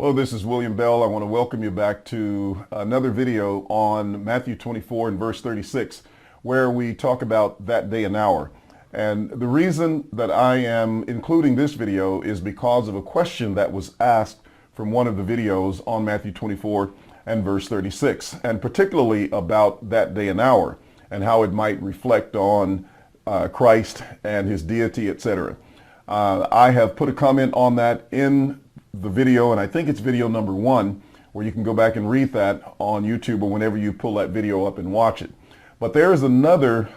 Hello, this is William Bell. I want to welcome you back to another video on Matthew 24 and verse 36, where we talk about that day and hour. And the reason that I am including this video is because of a question that was asked from one of the videos on Matthew 24 and verse 36, and particularly about that day and hour and how it might reflect on Christ and his deity, etc. I have put a comment on that in the video, and I think it's video number 1, where you can go back and read that on YouTube or whenever you pull that video up and watch it. But there is another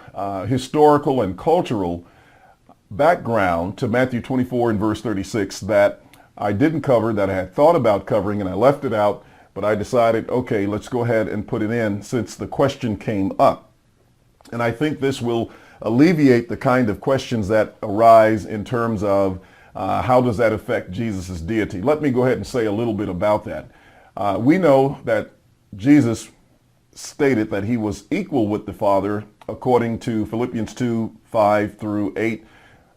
historical and cultural background to Matthew 24 and verse 36 that I didn't cover, that I had thought about covering, and I left it out, but I decided, okay, let's go ahead and put it in since the question came up. And I think this will alleviate the kind of questions that arise in terms of how does that affect Jesus' deity? Let me go ahead and say a little bit about that. We know that Jesus stated that he was equal with the Father according to Philippians 2:5 through 8,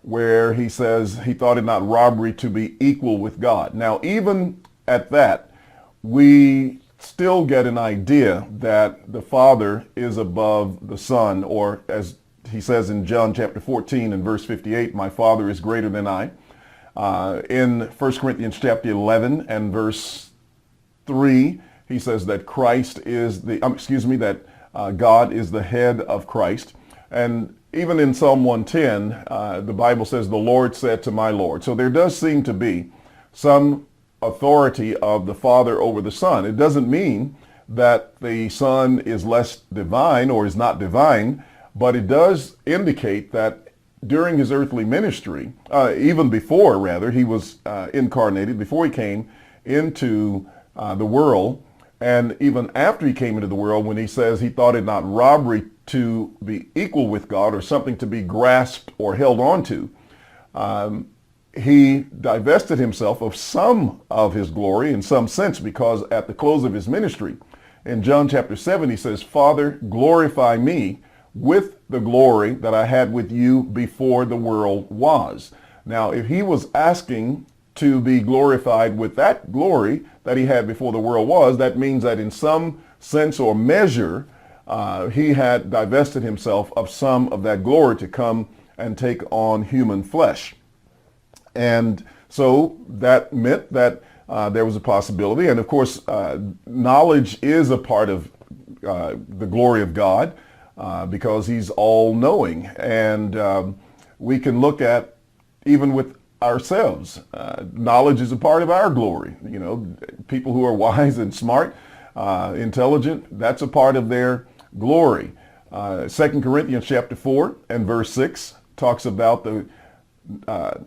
where he says he thought it not robbery to be equal with God. Now, even at that, we still get an idea that the Father is above the Son, or as he says in John chapter 14 and verse 58, my Father is greater than I. In 1 Corinthians chapter 11 and verse 3, he says that Christ is that God is the head of Christ. And even in Psalm 110, the Bible says, the Lord said to my Lord. So there does seem to be some authority of the Father over the Son. It doesn't mean that the Son is less divine or is not divine, but it does indicate that during his earthly ministry, even before, rather, he was incarnated, before he came into the world, and even after he came into the world, when he says he thought it not robbery to be equal with God or something to be grasped or held on to, he divested himself of some of his glory in some sense, because at the close of his ministry, in John chapter 7, he says, Father, glorify me with the glory that I had with you before the world was. Now, if he was asking to be glorified with that glory that he had before the world was, that means that in some sense or measure, he had divested himself of some of that glory to come and take on human flesh. And so that meant that there was a possibility. And of course, knowledge is a part of the glory of God, because he's all-knowing. And we can look at, even with ourselves, knowledge is a part of our glory. You know, people who are wise and smart, intelligent, that's a part of their glory. 2 Corinthians chapter 4 and verse 6 talks about the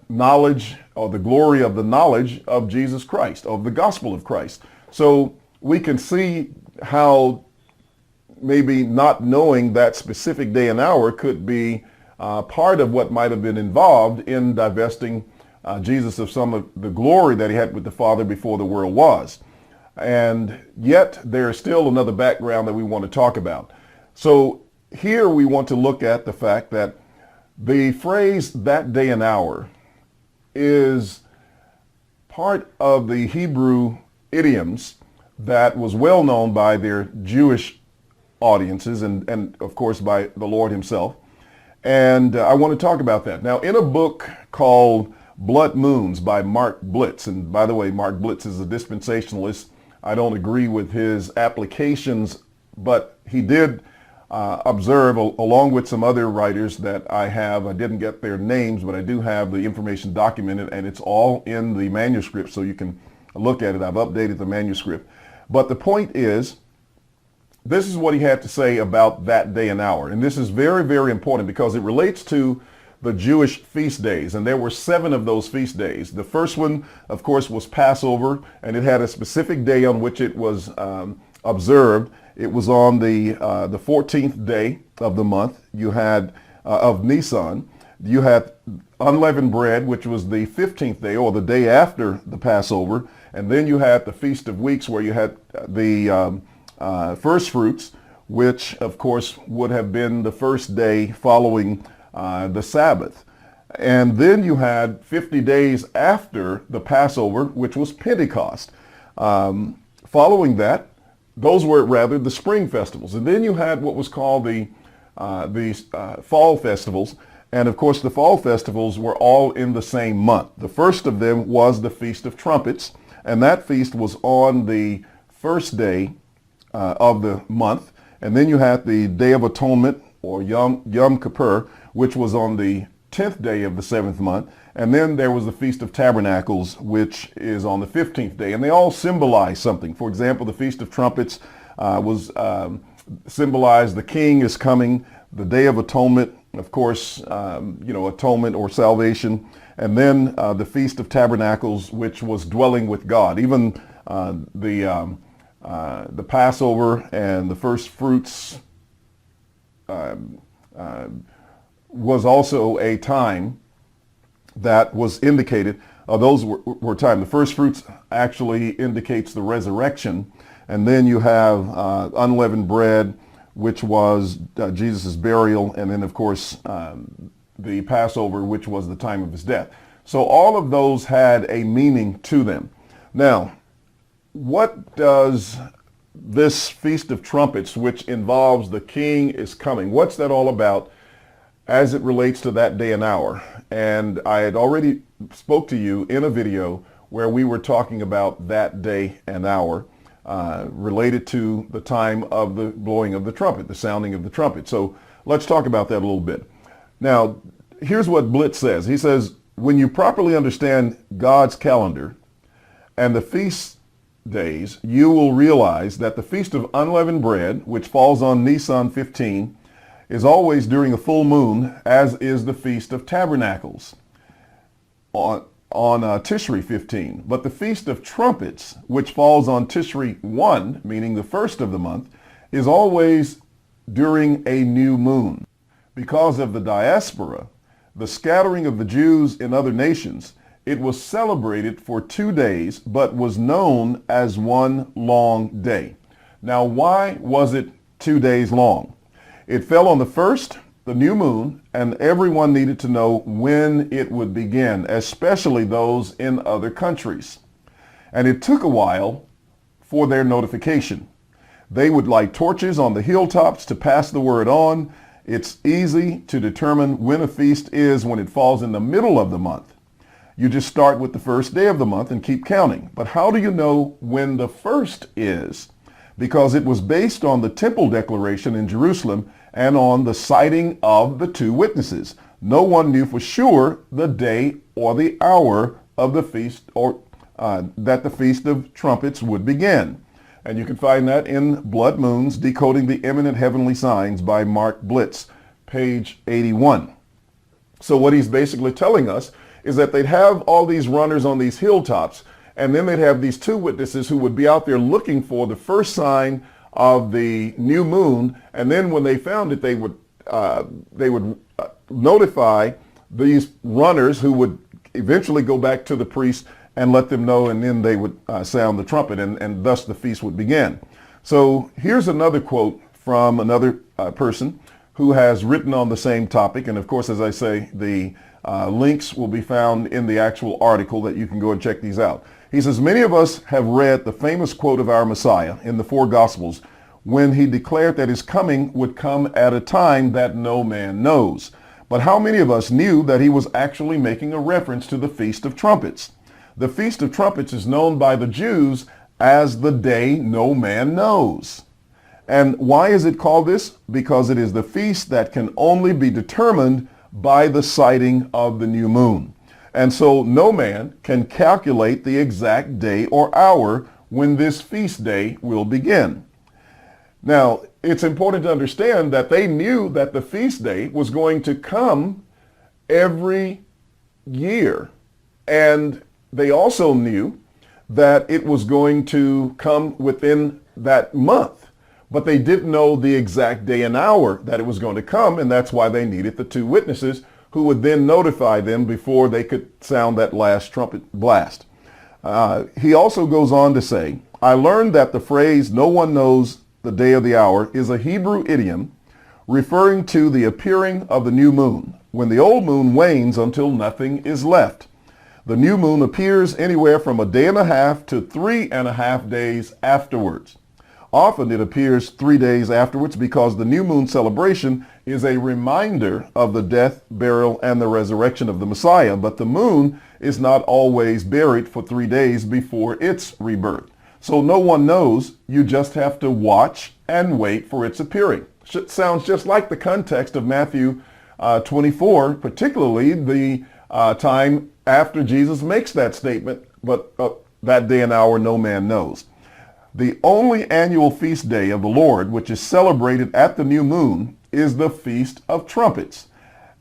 knowledge, or the glory of the knowledge of Jesus Christ, of the gospel of Christ. So we can see how maybe not knowing that specific day and hour could be part of what might have been involved in divesting Jesus of some of the glory that he had with the Father before the world was. And yet there is still another background that we want to talk about. So here we want to look at the fact that the phrase that day and hour is part of the Hebrew idioms that was well known by their Jewish audiences and of course by the Lord himself. And I want to talk about that. Now, in a book called Blood Moons by Mark Blitz, and by the way, Mark Blitz is a dispensationalist. I don't agree with his applications, but he did observe, along with some other writers that I didn't get their names, but I do have the information documented, and it's all in the manuscript, so you can look at it. I've updated the manuscript. But the point is, this is what he had to say about that day and hour. And this is very, very important because it relates to the Jewish feast days. And there were 7 of those feast days. The first one, of course, was Passover, and it had a specific day on which it was observed. It was on the 14th day of the month. You had of Nisan. You had unleavened bread, which was the 15th day, or the day after the Passover. And then you had the Feast of Weeks, where you had the first fruits, which of course would have been the first day following the Sabbath. And then you had 50 days after the Passover, which was Pentecost. Following that, those were rather the spring festivals. And then you had what was called the fall festivals. And of course, the fall festivals were all in the same month. The first of them was the Feast of Trumpets. And that feast was on the first day of the month. And then you had the Day of Atonement, or Yom Kippur, which was on the 10th day of the 7th month. And then there was the Feast of Tabernacles, which is on the 15th day. And they all symbolize something. For example, the Feast of Trumpets was symbolized the king is coming. The Day of Atonement, of course, atonement or salvation. And then the Feast of Tabernacles, which was dwelling with God. Even the Passover and the first fruits was also a time that was indicated. Those were time. The first fruits actually indicates the resurrection. And then you have unleavened bread, which was Jesus' burial. And then, of course, the Passover, which was the time of his death. So all of those had a meaning to them. Now, what does this Feast of Trumpets, which involves the king is coming, what's that all about as it relates to that day and hour? And I had already spoke to you in a video where we were talking about that day and hour related to the time of the blowing of the trumpet, the sounding of the trumpet. So let's talk about that a little bit. Now, here's what Blitz says. He says, when you properly understand God's calendar and the feast days, you will realize that the Feast of Unleavened Bread, which falls on Nisan 15, is always during a full moon, as is the Feast of Tabernacles on Tishri 15. But the Feast of Trumpets, which falls on Tishri 1, meaning the first of the month, is always during a new moon. Because of the diaspora, the scattering of the Jews in other nations, it was celebrated for 2 days, but was known as one long day. Now, why was it 2 days long? It fell on the first, the new moon, and everyone needed to know when it would begin, especially those in other countries. And it took a while for their notification. They would light torches on the hilltops to pass the word on. It's easy to determine when a feast is when it falls in the middle of the month. You just start with the first day of the month and keep counting. But how do you know when the first is? Because it was based on the temple declaration in Jerusalem and on the citing of the two witnesses. No one knew for sure the day or the hour of the feast, or that the Feast of Trumpets would begin. And you can find that in Blood Moons, Decoding the Eminent Heavenly Signs by Mark Blitz, page 81. So what he's basically telling us is that they'd have all these runners on these hilltops, and then they'd have these two witnesses who would be out there looking for the first sign of the new moon. And then when they found it, they would notify these runners, who would eventually go back to the priest and let them know, and then they would sound the trumpet, and thus the feast would begin. So here's another quote from another person who has written on the same topic. And of course, as I say, the links will be found in the actual article that you can go and check these out. He says, many of us have read the famous quote of our Messiah in the four Gospels when he declared that his coming would come at a time that no man knows. But how many of us knew that he was actually making a reference to the Feast of Trumpets? The Feast of Trumpets is known by the Jews as the day no man knows. And why is it called this? Because it is the feast that can only be determined by the sighting of the new moon. And so no man can calculate the exact day or hour when this feast day will begin. Now, it's important to understand that they knew that the feast day was going to come every year. And they also knew that it was going to come within that month. But they didn't know the exact day and hour that it was going to come, and that's why they needed the two witnesses who would then notify them before they could sound that last trumpet blast. He also goes on to say, I learned that the phrase, no one knows the day or the hour, is a Hebrew idiom referring to the appearing of the new moon, when the old moon wanes until nothing is left. The new moon appears anywhere from a day and a half to 3.5 days afterwards. Often it appears 3 days afterwards because the new moon celebration is a reminder of the death, burial, and the resurrection of the Messiah. But the moon is not always buried for 3 days before its rebirth. So no one knows. You just have to watch and wait for its appearing. Sounds just like the context of Matthew 24, particularly the time after Jesus makes that statement, but that day and hour no man knows. The only annual feast day of the Lord, which is celebrated at the new moon, is the Feast of Trumpets.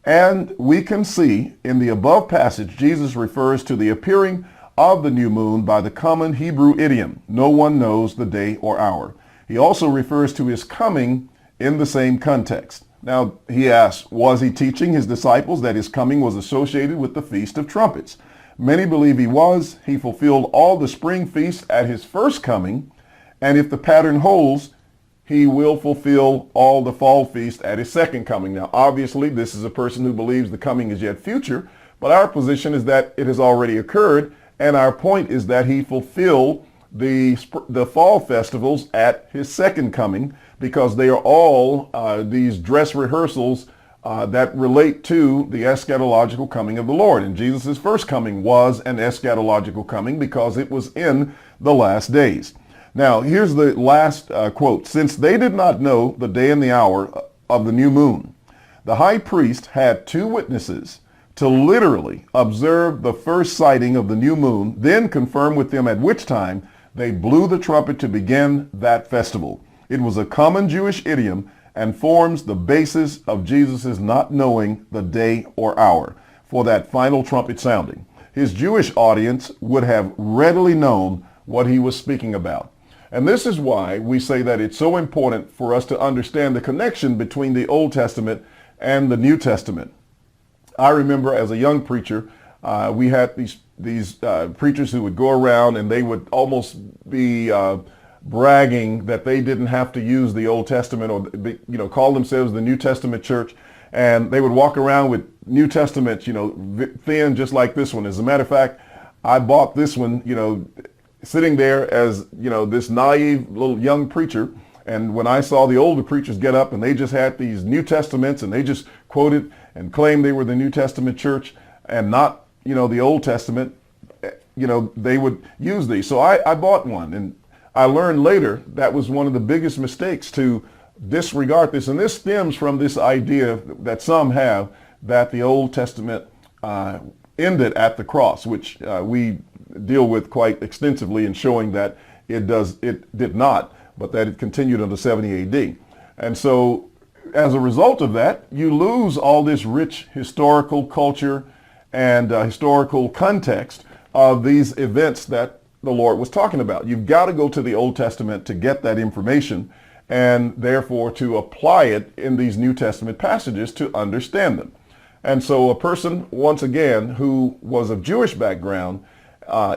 And we can see in the above passage, Jesus refers to the appearing of the new moon by the common Hebrew idiom, no one knows the day or hour. He also refers to his coming in the same context. Now, he asks, was he teaching his disciples that his coming was associated with the Feast of Trumpets? Many believe he was. He fulfilled all the spring feasts at his first coming, and if the pattern holds, he will fulfill all the fall feast at his second coming. Now, obviously, this is a person who believes the coming is yet future, but our position is that it has already occurred, and our point is that he fulfilled the fall festivals at his second coming, because they are all these dress rehearsals that relate to the eschatological coming of the Lord. And Jesus' first coming was an eschatological coming because it was in the last days. Now, here's the last quote. Since they did not know the day and the hour of the new moon, the high priest had 2 witnesses to literally observe the first sighting of the new moon, then confirm with them at which time they blew the trumpet to begin that festival. It was a common Jewish idiom and forms the basis of Jesus' not knowing the day or hour for that final trumpet sounding. His Jewish audience would have readily known what he was speaking about. And this is why we say that it's so important for us to understand the connection between the Old Testament and the New Testament. I remember as a young preacher, we had these preachers who would go around and they would almost be bragging that they didn't have to use the Old Testament, or call themselves the New Testament church, and they would walk around with New Testaments, thin, just like this one. As a matter of fact, I bought this one, sitting there as this naive little young preacher, and when I saw the older preachers get up and they just had these New Testaments and they just quoted and claimed they were the New Testament church and not the Old Testament, they would use these. So I bought one, and I learned later that was one of the biggest mistakes, to disregard this. And this stems from this idea that some have that the Old Testament ended at the cross, which we deal with quite extensively in showing that it did not, but that it continued until 70 AD. And so as a result of that, you lose all this rich historical culture and historical context of these events that the Lord was talking about. You've got to go to the Old Testament to get that information, and therefore to apply it in these New Testament passages to understand them. And so a person, once again, who was of Jewish background,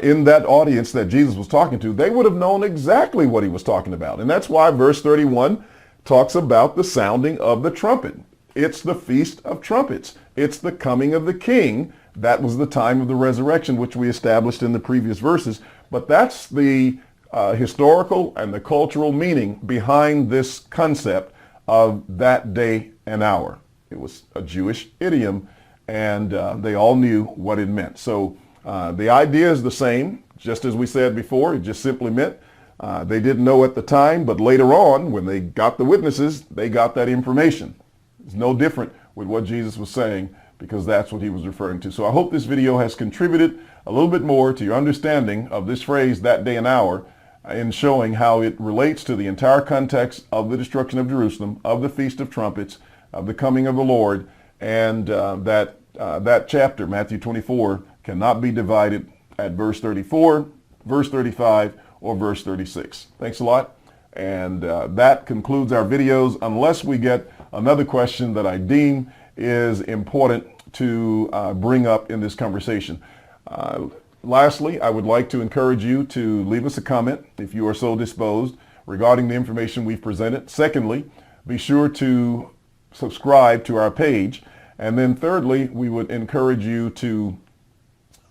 in that audience that Jesus was talking to, they would have known exactly what he was talking about. And that's why verse 31 talks about the sounding of the trumpet. It's the Feast of Trumpets. It's the coming of the King. That was the time of the resurrection, which we established in the previous verses. But that's the historical and the cultural meaning behind this concept of that day and hour. It was a Jewish idiom, and they all knew what it meant. So the idea is the same, just as we said before. It just simply meant they didn't know at the time, but later on, when they got the witnesses, they got that information. It's no different with what Jesus was saying, because that's what he was referring to. So I hope this video has contributed a little bit more to your understanding of this phrase, that day and hour, in showing how it relates to the entire context of the destruction of Jerusalem, of the Feast of Trumpets, of the coming of the Lord, and that chapter, Matthew 24, cannot be divided at verse 34, verse 35, or verse 36. Thanks a lot. And that concludes our videos, unless we get another question that I deem is important to bring up in this conversation. Lastly, I would like to encourage you to leave us a comment if you are so disposed regarding the information we've presented. Secondly, be sure to subscribe to our page. And then thirdly, we would encourage you to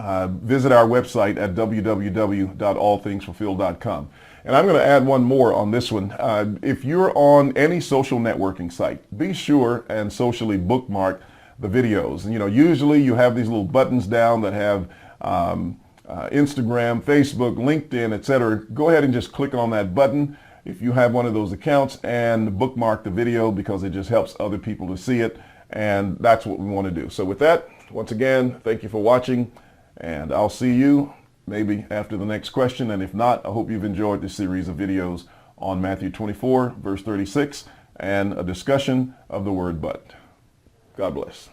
visit our website at www.allthingsfulfilled.com. And I'm going to add one more on this one. If you're on any social networking site, be sure and socially bookmark the videos. And, usually you have these little buttons down that have Instagram, Facebook, LinkedIn, etc. Go ahead and just click on that button if you have one of those accounts and bookmark the video, because it just helps other people to see it. And that's what we want to do. So with that, once again, thank you for watching, and I'll see you maybe after the next question. And if not, I hope you've enjoyed this series of videos on Matthew 24, verse 36, and a discussion of the word but. God bless.